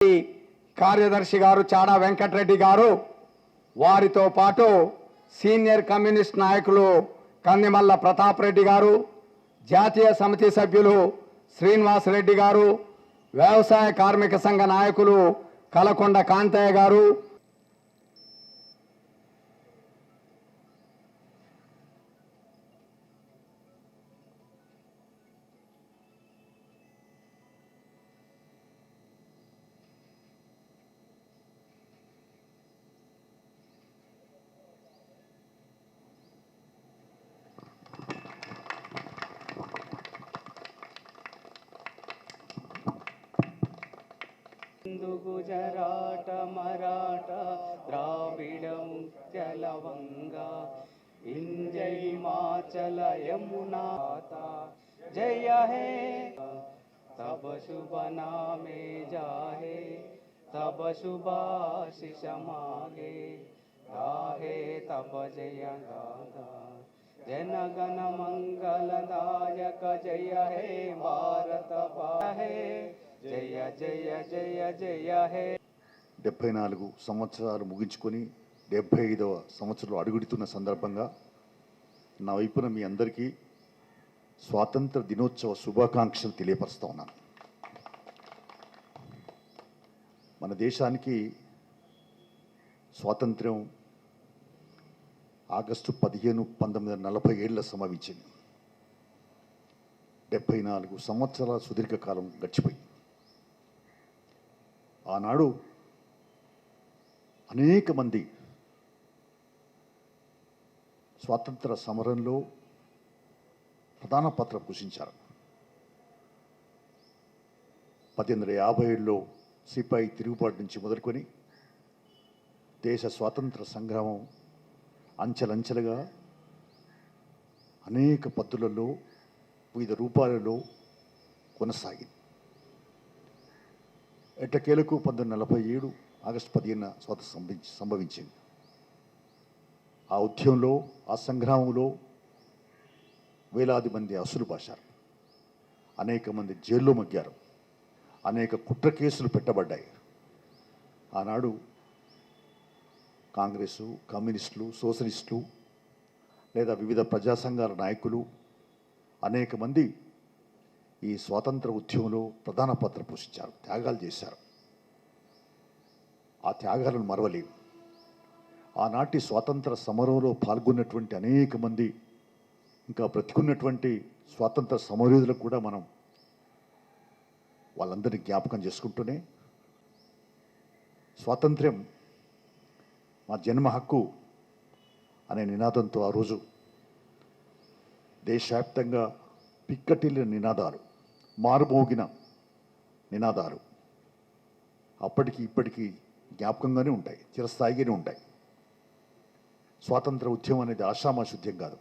కార్యదర్శి గారు చాడా వెంకటరెడ్డి గారు, వారితో పాటు సీనియర్ కమ్యూనిస్ట్ నాయకులు కందిమల్ల ప్రతాప్ రెడ్డి గారు, జాతీయ సమితి సభ్యులు శ్రీనివాస్ రెడ్డి గారు, వ్యవసాయ కార్మిక సంఘ నాయకులు కలకొండ కాంతయ్య గారు, गुजरात मराठा द्राविड मुख्यलवंगा इंजय हिमाचल यमुना जय हे तब शुभ नामे जाहे तब शुभाशिष मागे गाहे तब जय गाथा जनगण मंगलदायक जय हे भारत पाहे జయ జయ జయ జయ హే. 74 సంవత్సరాలు ముగించుకొని 75వ సంవత్సరంలో అడుగుడుతున్న సందర్భంగా నా వైపున మీ అందరికీ స్వాతంత్ర దినోత్సవ శుభాకాంక్షలు తెలియపరుస్తూ ఉన్నాను. మన దేశానికి స్వాతంత్ర్యం ఆగస్టు 15, 1947 సంభవించింది. 74 సంవత్సరాల సుదీర్ఘకాలం గడిచిపోయింది. ఆనాడు అనేక మంది స్వాతంత్ర సమరంలో ప్రధాన పాత్ర పోషించారు. 1857లో సిపాయి తిరుగుబాటు నుంచి మొదలుకొని దేశ స్వాతంత్ర సంగ్రామం అంచెలంచెలుగా అనేక పద్ధతులలో వివిధ రూపాలలో కొనసాగింది. ఎట్టకేలకు 1947 ఆగస్టు 15 స్వాతంత్రం సంభవించింది. ఆ ఉద్యమంలో, ఆ సంగ్రామంలో వేలాది మంది అసులు బాశారు, అనేక మంది జైల్లో మగ్గారు, అనేక కుట్ర కేసులు పెట్టబడ్డాయి. ఆనాడు కాంగ్రెసు, కమ్యూనిస్టులు, సోషలిస్టులు లేదా వివిధ ప్రజా సంఘాల నాయకులు అనేక మంది ఈ స్వాతంత్ర ఉద్యమంలో ప్రధాన పాత్ర పోషించారు, త్యాగాలు చేశారు. ఆ త్యాగాలను మరవలేవు. ఆనాటి స్వాతంత్ర సమరంలో పాల్గొన్నటువంటి అనేక మంది ఇంకా బ్రతికున్నటువంటి స్వాతంత్ర సమరయోధులకు కూడా మనం వాళ్ళందరినీ జ్ఞాపకం చేసుకుంటూనే స్వాతంత్ర్యం మా జన్మ హక్కు అనే నినాదంతో ఆ రోజు దేశవ్యాప్తంగా పిక్కటిల్లిన నినాదాలు, మారుమోగిన నినాదాలు అప్పటికి ఇప్పటికీ జ్ఞాపకంగానే ఉంటాయి, చిరస్థాయిగానే ఉంటాయి. స్వాతంత్ర ఉద్యమం అనేది ఆషామాషి ఉద్యమం కాదు,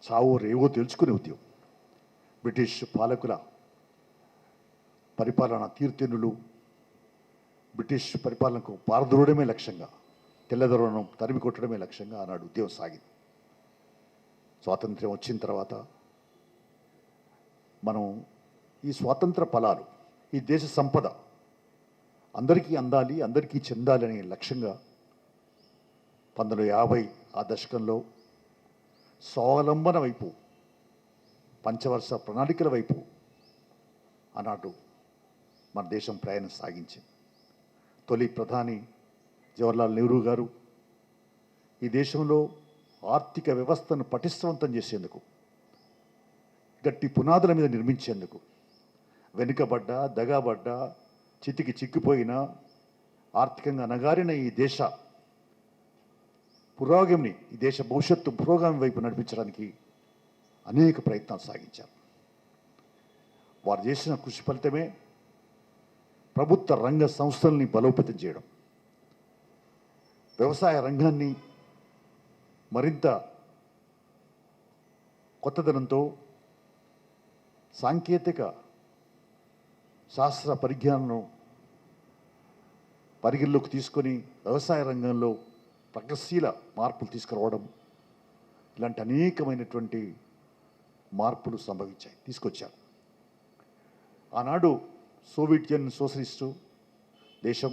చావో రేవో తెలుసుకునే ఉద్యమం. బ్రిటిష్ పాలకుల పరిపాలన తీరుతెన్నులు, బ్రిటిష్ పరిపాలనకు పారదూడమే లక్ష్యంగా, తెల్లదొరను తరిమి కొట్టడమే లక్ష్యంగా ఆనాడు ఉద్యమం సాగింది. స్వాతంత్ర్యం వచ్చిన తర్వాత మనం ఈ స్వాతంత్ర ఫలాలు, ఈ దేశ సంపద అందరికీ అందాలి, అందరికీ చెందాలి అనే లక్ష్యంగా 1950 ఆ దశకంలో స్వావలంబన వైపు, పంచవర్ష ప్రణాళికల వైపు ఆనాడు మన దేశం ప్రయాణం సాగించింది. తొలి ప్రధాని జవహర్లాల్ నెహ్రూ గారు ఈ దేశంలో ఆర్థిక వ్యవస్థను పటిష్టవంతం చేసేందుకు, గట్టి పునాదుల మీద నిర్మించేందుకు, వెనుకబడ్డ, దగాబడ్డ, చితికి చిక్కిపోయిన, ఆర్థికంగా అనగారిన ఈ దేశ పురోగమిని, ఈ దేశ భవిష్యత్తు పురోగమి వైపు నడిపించడానికి అనేక ప్రయత్నాలు సాగించారు. వారు చేసిన కృషి ఫలితమే ప్రభుత్వ రంగ సంస్థల్ని బలోపేతం చేయడం, వ్యవసాయ రంగాన్ని మరింత కొత్తదనంతో, సాంకేతిక శాస్త్ర పరిజ్ఞానం పరిగణలోకి తీసుకొని వ్యవసాయ రంగంలో ప్రగతిశీల మార్పులు తీసుకురావడం, ఇలాంటి అనేకమైనటువంటి మార్పులు తీసుకొచ్చారు. ఆనాడు సోవియట్ యూనియన్ సోషలిస్టు దేశం,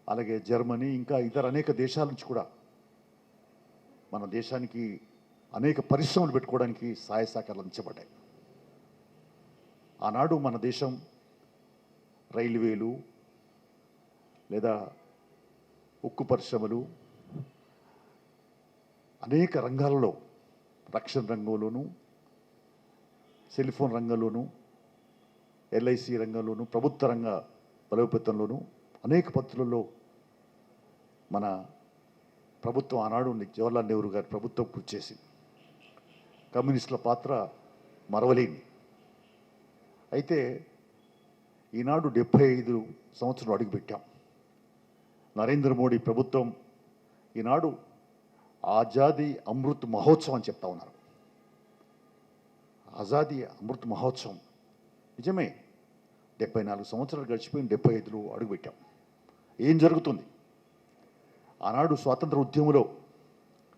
అలాగే జర్మనీ, ఇంకా ఇతర అనేక దేశాల నుంచి కూడా మన దేశానికి అనేక పరిశ్రమలు పెట్టుకోవడానికి సహాయ సహకారాలు అందించబడ్డాయి. ఆనాడు మన దేశం రైల్వేలు లేదా ఉక్కు పరిశ్రమలు అనేక రంగాలలో, రక్షణ రంగంలోనూ, సెల్ ఫోన్ రంగంలోనూ, ఎల్ఐసి రంగంలోనూ, ప్రభుత్వ రంగ బలోపేతంలోనూ అనేక పద్ధతులలో మన ప్రభుత్వం ఆనాడు జవహర్లాల్ నెహ్రూ గారి ప్రభుత్వం కృషి చేసింది. కమ్యూనిస్టుల పాత్ర మరవలేని. అయితే ఈనాడు 75 సంవత్సరాలు అడుగుపెట్టాం. నరేంద్ర మోడీ ప్రభుత్వం ఈనాడు ఆజాదీ అమృత్ మహోత్సవం అని చెప్తా ఉన్నారు. ఆజాదీ అమృత్ మహోత్సవం నిజమే. 74 సంవత్సరాలు గడిచిపోయిన 75లో అడుగుపెట్టాం. ఏం జరుగుతుంది? ఆనాడు స్వాతంత్ర ఉద్యమంలో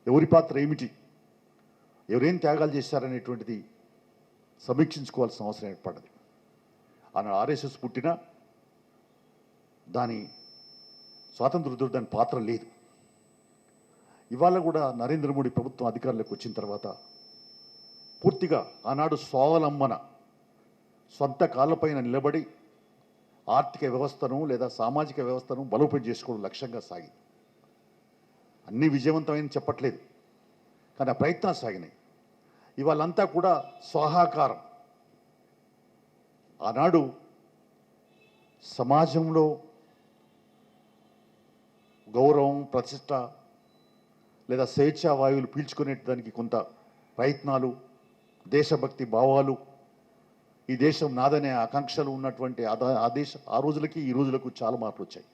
ఎవరి పాత్ర ఏమిటి, ఎవరేం త్యాగాలు చేశారనేటువంటిది సమీక్షించుకోవాల్సిన అవసరం ఏర్పడ్డది. ఆనాడు ఆర్ఎస్ఎస్ పుట్టినా దాని స్వాతంత్ర ఉద్యమంలో దాని పాత్ర లేదు. ఇవాళ కూడా నరేంద్ర మోడీ ప్రభుత్వం అధికారంలోకి వచ్చిన తర్వాత పూర్తిగా ఆనాడు స్వావలంబన, సొంత కాళ్ళపైన నిలబడి ఆర్థిక వ్యవస్థను లేదా సామాజిక వ్యవస్థను బలోపేతం చేసుకోవడం లక్ష్యంగా సాగింది. అన్నీ విజయవంతమైన చెప్పట్లేదు, కానీ ఆ ప్రయత్నాలు సాగినాయి. ఇవాళంతా కూడా స్వాహాకారం. ఆనాడు సమాజంలో గౌరవం, ప్రతిష్ట లేదా స్వేచ్ఛా వాయువులు పీల్చుకునే దానికి కొంత ప్రయత్నాలు, దేశభక్తి భావాలు, ఈ దేశం నాదనే ఆకాంక్షలు ఉన్నటువంటి ఆ రోజులకి ఈ రోజులకు చాలా మార్పులు వచ్చాయి.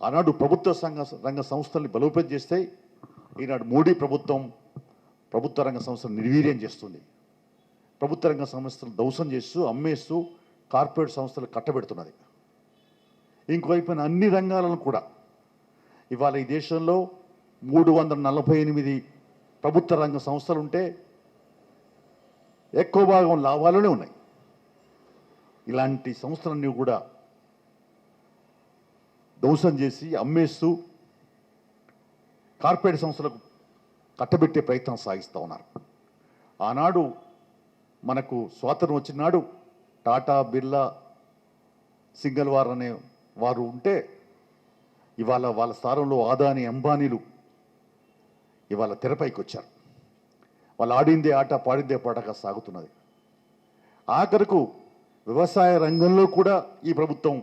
ఆనాడు ప్రభుత్వ రంగ సంస్థల్ని బలోపేతం చేస్తే ఈనాడు మోడీ ప్రభుత్వం ప్రభుత్వ రంగ సంస్థలు నిర్వీర్యం చేస్తుంది. ప్రభుత్వ రంగ సంస్థలు ధ్వంసం చేస్తూ, అమ్మేస్తూ కార్పొరేట్ సంస్థలు కట్టబెడుతున్నది. ఇంకోవైపున అన్ని రంగాలను కూడా ఇవాళ ఈ దేశంలో 348 ప్రభుత్వ రంగ సంస్థలు ఉంటే ఎక్కువ భాగం లాభాలనే ఉన్నాయి. ఇలాంటి సంస్థలన్నీ కూడా ధ్వంసం చేసి అమ్మేస్తూ కార్పొరేట్ సంస్థలకు కట్టబెట్టే ప్రయత్నం సాగిస్తూ ఉన్నారు. ఆనాడు మనకు స్వాతంత్రం వచ్చినాడు టాటా, బిర్లా, సింగల్వార్ అనే వారు ఉంటే ఇవాళ వాళ్ళ స్థానంలో ఆదాని, అంబానీలు ఇవాళ తెరపైకి వచ్చారు. వాళ్ళు ఆడిందే ఆట, పాడిందే పాటగా సాగుతున్నది. ఆఖరకు వ్యవసాయ రంగంలో కూడా ఈ ప్రభుత్వం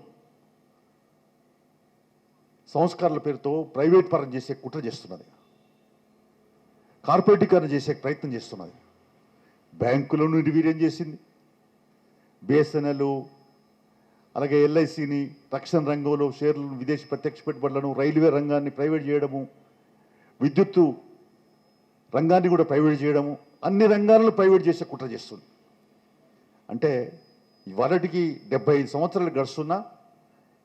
సంస్కరణల పేరుతో ప్రైవేట్ పరం చేసే కుట్ర చేస్తున్నది, కార్పొరేటీకరణ చేసే ప్రయత్నం చేస్తున్నది. బ్యాంకులను నిర్వీర్యం చేసింది. బిఎస్ఎన్ఎల్, అలాగే ఎల్ఐసిని, రక్షణ రంగంలో షేర్లను, విదేశీ ప్రత్యక్ష పెట్టుబడులను, రైల్వే రంగాన్ని ప్రైవేట్ చేయడము, విద్యుత్తు రంగాన్ని కూడా ప్రైవేట్ చేయడము, అన్ని రంగాలను ప్రైవేట్ చేసే కుట్ర చేస్తుంది. అంటే ఇవాళకి 75 సంవత్సరాలు గడుస్తున్నా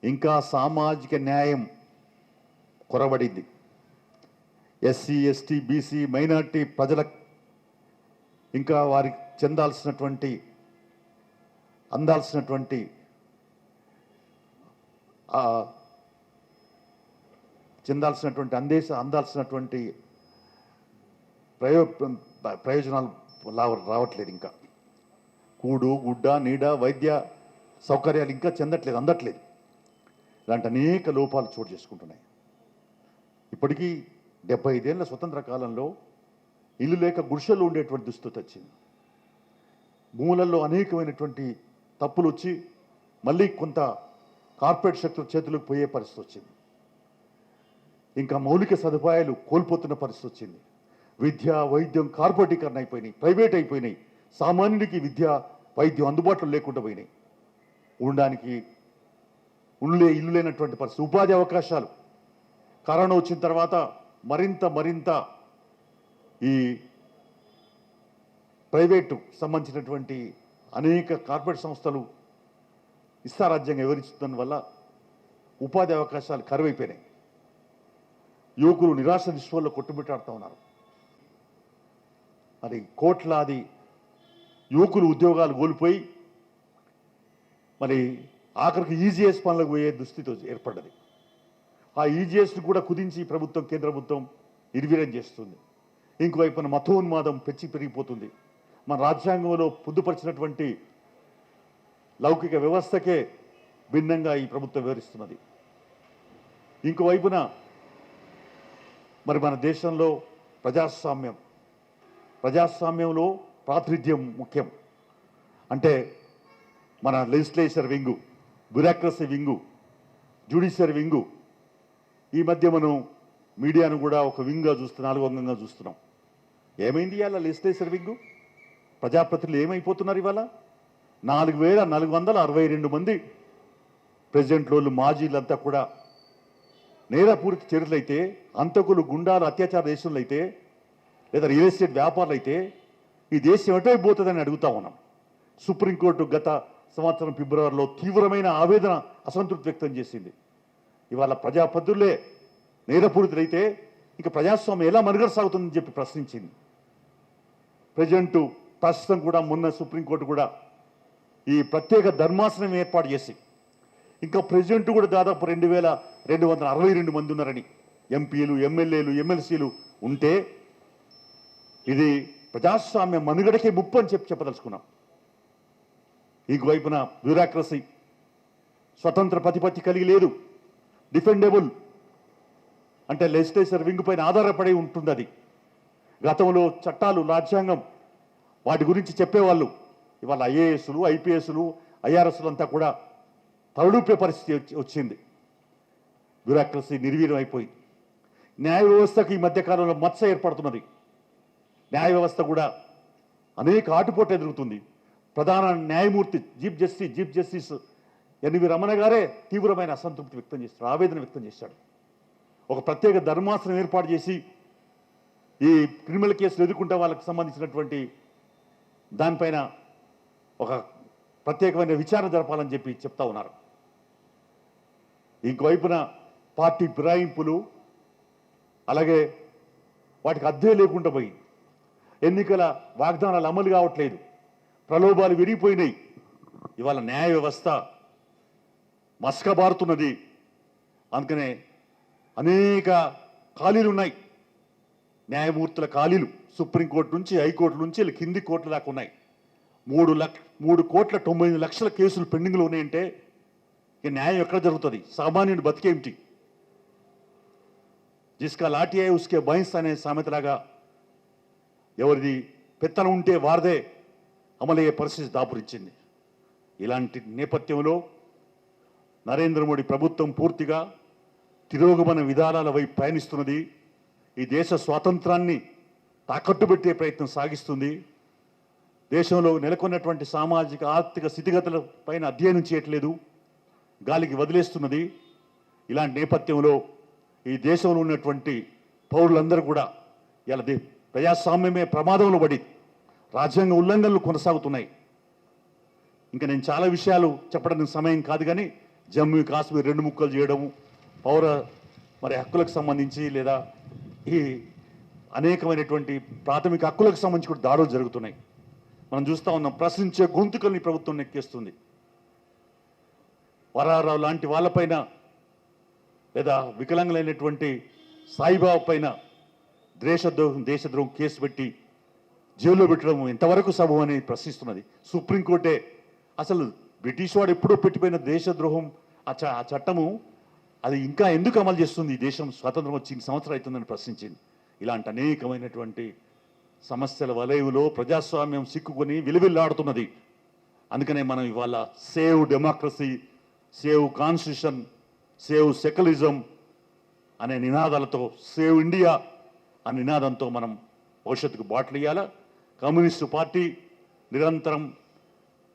ఇంకా సామాజిక న్యాయం కొరబడింది. ఎస్సీ, ఎస్టీ, బీసీ, మైనార్టీ ప్రజలకు ఇంకా వారికి అందాల్సినటువంటి ప్రయోజనాలు రావట్లేదు. ఇంకా కూడు, గుడ్డ, నీడ, వైద్య సౌకర్యాలు ఇంకా అందట్లేదు. ఇలాంటి అనేక లోపాలు చోటు చేసుకుంటున్నాయి. ఇప్పటికీ 75 ఏళ్ల స్వతంత్ర కాలంలో ఇల్లు లేక గుడిసెల్లో ఉండేటువంటి దుస్థితి వచ్చింది. భూములలో అనేకమైనటువంటి తప్పులు వచ్చి మళ్ళీ కొంత కార్పొరేట్ శక్తుల చేతులకు పోయే పరిస్థితి వచ్చింది. ఇంకా మౌలిక సదుపాయాలు కోల్పోతున్న పరిస్థితి వచ్చింది. విద్య, వైద్యం కార్పొరేటీకరణ అయిపోయినాయి, ప్రైవేట్ అయిపోయినాయి. సామాన్యుడికి విద్య, వైద్యం అందుబాటులో లేకుండా పోయినాయి. ఉండడానికి ఇల్లు లేనటువంటి పరిస్థితి. ఉపాధి అవకాశాలు కరోనా వచ్చిన తర్వాత మరింత ఈ ప్రైవేటు సంబంధించినటువంటి అనేక కార్పొరేట్ సంస్థలు ఇష్టారాజ్యంగా వివరించడం వల్ల ఉపాధి అవకాశాలు కరువైపోయినాయి. యువకులు నిరాశ నిస్పృహల్లో కొట్టుమిట్టాడుతూ ఉన్నారు. మరి కోట్లాది యువకులు ఉద్యోగాలు కోల్పోయి మరి ఆఖరికి ఈజీఎస్ పనులకు పోయే దుస్థితి ఏర్పడ్డది. ఆ ఈజీఎస్ని కూడా కుదించి ప్రభుత్వం, కేంద్ర ప్రభుత్వం నిర్వీర్యం చేస్తుంది. ఇంకోవైపున మతోన్మాదం పెరిగిపోతుంది. మన రాజ్యాంగంలో పొందుపరిచినటువంటి లౌకిక వ్యవస్థకే భిన్నంగా ఈ ప్రభుత్వం వివరిస్తున్నది. ఇంకోవైపున మరి మన దేశంలో ప్రజాస్వామ్యంలో ప్రాతినిధ్యం ముఖ్యం. అంటే మన legislature wing, bureaucracy wing, judiciary wing, ఈ మధ్య మనం మీడియాను కూడా ఒక వింగ్గా నాలుగో అంగంగా చూస్తున్నాం. ఏమైంది ఇవాళ లెజిస్లేచర్ వింగు? ప్రజాప్రతినిధులు ఏమైపోతున్నారు ఇవాళ? 4462 మంది ప్రెసిడెంట్లు, మాజీలంతా కూడా నేరపూరిత చర్యలైతే, అంతకులు, గుండాలు, అత్యాచార దేశంలో అయితే, లేదా రియల్ ఎస్టేట్ వ్యాపారులు అయితే ఈ దేశం ఎటువైపోతుందని అడుగుతా ఉన్నాం. సుప్రీంకోర్టు గత సంవత్సరం ఫిబ్రవరిలో తీవ్రమైన ఆవేదన, అసంతృప్తి వ్యక్తం చేసింది. ఇవాళ ప్రజాప్రతినిధులే నేరపూరితులైతే ఇక ప్రజాస్వామ్యం ఎలా మనుగడ సాగుతుందని చెప్పి ప్రశ్నించింది. ప్రస్తుతం కూడా మొన్న సుప్రీంకోర్టు కూడా ఈ ప్రత్యేక ధర్మాసనం ఏర్పాటు చేసి ఇంకా ప్రెసిడెంట్ కూడా దాదాపు 2262 మంది ఉన్నారని, ఎంపీలు, ఎమ్మెల్యేలు, ఎమ్మెల్సీలు ఉంటే ఇది ప్రజాస్వామ్య మనుగడకే ముప్పు అని చెప్పదలుచుకున్నాం. ఇంకోవైపున బ్యూరోక్రసీ స్వతంత్ర ప్రతిపత్తి కలిగి లేదు. డిఫెండబుల్ అంటే లెజిస్లేచర్ వింగ్ పైన ఆధారపడి ఉంటుంది. అది గతంలో చట్టాలు, రాజ్యాంగం వాటి గురించి చెప్పేవాళ్ళు ఇవాళ ఐఏఎస్లు, ఐపీఎస్లు, ఐఆర్ఎస్లు అంతా కూడా తలడూపే పరిస్థితి వచ్చింది. బ్యూరోక్రసీ నిర్వీర్యం అయిపోయింది. న్యాయ వ్యవస్థకు ఈ మధ్యకాలంలో మచ్చ ఏర్పడుతున్నది. న్యాయ వ్యవస్థ కూడా అనేక ఆటుపోటు ఎదుగుతుంది. ప్రధాన న్యాయమూర్తి చీఫ్ జస్టిస్ ఎన్వి రమణ గారే తీవ్రమైన అసంతృప్తి వ్యక్తం చేశారు, ఆవేదన వ్యక్తం చేశాడు. ఒక ప్రత్యేక ధర్మాసనం ఏర్పాటు చేసి ఈ క్రిమినల్ కేసులు ఎదుర్కొంటే వాళ్ళకి సంబంధించినటువంటి దానిపైన ఒక ప్రత్యేకమైన విచారణ జరపాలని చెప్పి చెప్తా ఉన్నారు. ఇంకోవైపున పార్టీ ఫిరాయింపులు, అలాగే వాటికి అద్దె లేకుండా పోయి ఎన్నికల వాగ్దానాలు అమలు కావట్లేదు, ప్రలోభాలు విరిగిపోయినాయి. ఇవాళ న్యాయ వ్యవస్థ మస్కబారుతున్నది. అందుకనే అనేక ఖాళీలు ఉన్నాయి, న్యాయమూర్తుల ఖాళీలు సుప్రీంకోర్టు నుంచి, హైకోర్టు నుంచి కింది కోర్టుల దాకా ఉన్నాయి. 3,90,00,000 కేసులు పెండింగ్లో ఉన్నాయంటే ఇక న్యాయం ఎక్కడ జరుగుతుంది? సామాన్యుడు బతికేమిటి? జిస్కా లాఠీ హై ఉస్కే భైన్స్ అనే సామెతలాగా ఎవరిది పెత్తనం ఉంటే వారిదే అమలయ్యే పరిస్థితి దాపురించింది. ఇలాంటి నేపథ్యంలో నరేంద్ర మోడీ ప్రభుత్వం పూర్తిగా తిరోగమన విధానాల వైపు పయనిస్తున్నది. ఈ దేశ స్వాతంత్రాన్ని తాకట్టు పెట్టే ప్రయత్నం సాగిస్తుంది. దేశంలో నెలకొన్నటువంటి సామాజిక, ఆర్థిక స్థితిగతుల పైన అధ్యయనం చేయట్లేదు, గాలికి వదిలేస్తున్నది. ఇలాంటి నేపథ్యంలో ఈ దేశంలో ఉన్నటువంటి పౌరులందరూ కూడా ఇలా ప్రజాస్వామ్యమే ప్రమాదంలో పడి రాజ్యాంగ ఉల్లంఘనలు కొనసాగుతున్నాయి. ఇంకా నేను చాలా విషయాలు చెప్పడానికి సమయం కాదు, కానీ జమ్మూ కాశ్మీర్ 2 ముక్కలు చేయడము, మరి హక్కులకు సంబంధించి లేదా ఈ అనేకమైనటువంటి ప్రాథమిక హక్కులకు సంబంధించి కూడా దాడులు జరుగుతున్నాయి. మనం చూస్తూ ఉన్నాం. ప్రశ్నించే గొంతుకల్ని ప్రభుత్వం నెక్కేస్తుంది. వరారావు లాంటి వాళ్ళపైన లేదా వికలాంగులైనటువంటి సాయిబాబా పైన దేశద్రోహం కేసు పెట్టి జైల్లో పెట్టడం ఎంతవరకు సబబు అని ప్రశ్నిస్తున్నది. సుప్రీంకోర్టే అసలు బ్రిటిష్ వాడు ఎప్పుడో పెట్టిపోయిన దేశద్రోహం ఆ చట్టము అది ఇంకా ఎందుకు అమలు చేస్తుంది? ఈ దేశం స్వాతంత్రం వచ్చి 2 సంవత్సరాలు అవుతుందని ప్రశ్నించింది. ఇలాంటి అనేకమైనటువంటి సమస్యల వలయంలో ప్రజాస్వామ్యం సిక్కుకొని విలువిల్లాడుతున్నది. అందుకనే మనం ఇవాళ save democracy, save constitution, save secularism అనే నినాదాలతో, సేవ్ ఇండియా అనే నినాదంతో మనం భవిష్యత్తుకు బాటలు ఇయ్యాల. కమ్యూనిస్టు పార్టీ నిరంతరం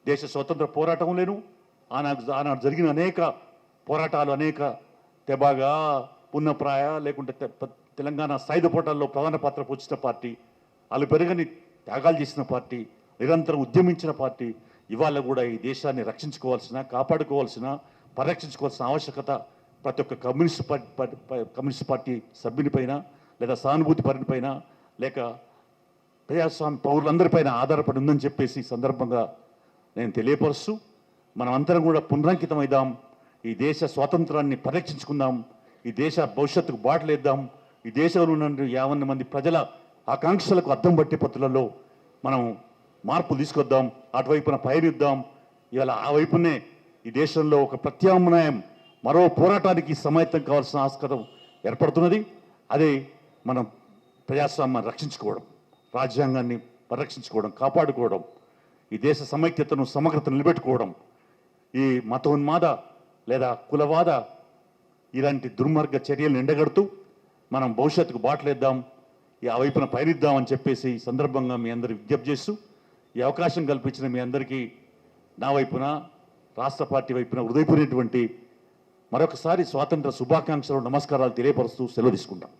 దేశ స్వతంత్ర పోరాటంలోనూ ఆనాడు జరిగిన అనేక పోరాటాలు, అనేక తెబాగా, పున్నప్రాయ లేకుంటే తెలంగాణ సాయుధ పోరాటాల్లో ప్రధాన పాత్ర పోషించిన పార్టీ, వాళ్ళు పెరగని త్యాగాలు చేసిన పార్టీ, నిరంతరం ఉద్యమించిన పార్టీ. ఇవాళ కూడా ఈ దేశాన్ని రక్షించుకోవాల్సిన, కాపాడుకోవాల్సిన, పరిరక్షించుకోవాల్సిన ఆవశ్యకత ప్రతి ఒక్క కమ్యూనిస్ట్ పార్టీ సభ్యునిపైన లేదా సానుభూతి పరునిపైన లేక ప్రజాస్వామ్య పౌరులందరిపైన ఆధారపడి ఉందని చెప్పేసి సందర్భంగా నేను తెలియపరుస్తూ మనమందరం కూడా పునరంకితమైదాం, ఈ దేశ స్వాతంత్రాన్ని పరిరక్షించుకుందాం, ఈ దేశ భవిష్యత్తుకు బాటలేద్దాం, ఈ దేశంలో ఉన్న 50 మంది ప్రజల ఆకాంక్షలకు అద్దం పట్టే పద్ధతులలో మనం మార్పు తీసుకొద్దాం, అటువైపున పయనిద్దాం. ఇవాళ ఆ వైపునే ఈ దేశంలో ఒక ప్రత్యామ్నాయం, మరో పోరాటానికి సమాయత్తం కావాల్సిన ఆస్కారం ఏర్పడుతున్నది. అదే మనం ప్రజాస్వామ్యాన్ని రక్షించుకోవడం, రాజ్యాంగాన్ని పరిరక్షించుకోవడం, కాపాడుకోవడం, ఈ దేశ సమైక్యతను సమగ్రతను నిలబెట్టుకోవడం, ఈ మతోన్మాద లేదా కులవాద ఇలాంటి దుర్మార్గ చర్యలను ఎండగడుతూ మనం భవిష్యత్తుకు బాటలేద్దాం, ఆ వైపున పయనిద్దామని చెప్పేసి ఈ సందర్భంగా మీ అందరికి విజ్ఞప్తి చేస్తూ, ఈ అవకాశం కల్పించిన మీ అందరికీ నా వైపున, రాష్ట్ర పార్టీ వైపున హృదయపూర్వకమైనటువంటి మరొకసారి స్వాతంత్ర శుభాకాంక్షలు, నమస్కారాలు తెలియపరుస్తూ సెలవు తీసుకుంటాం.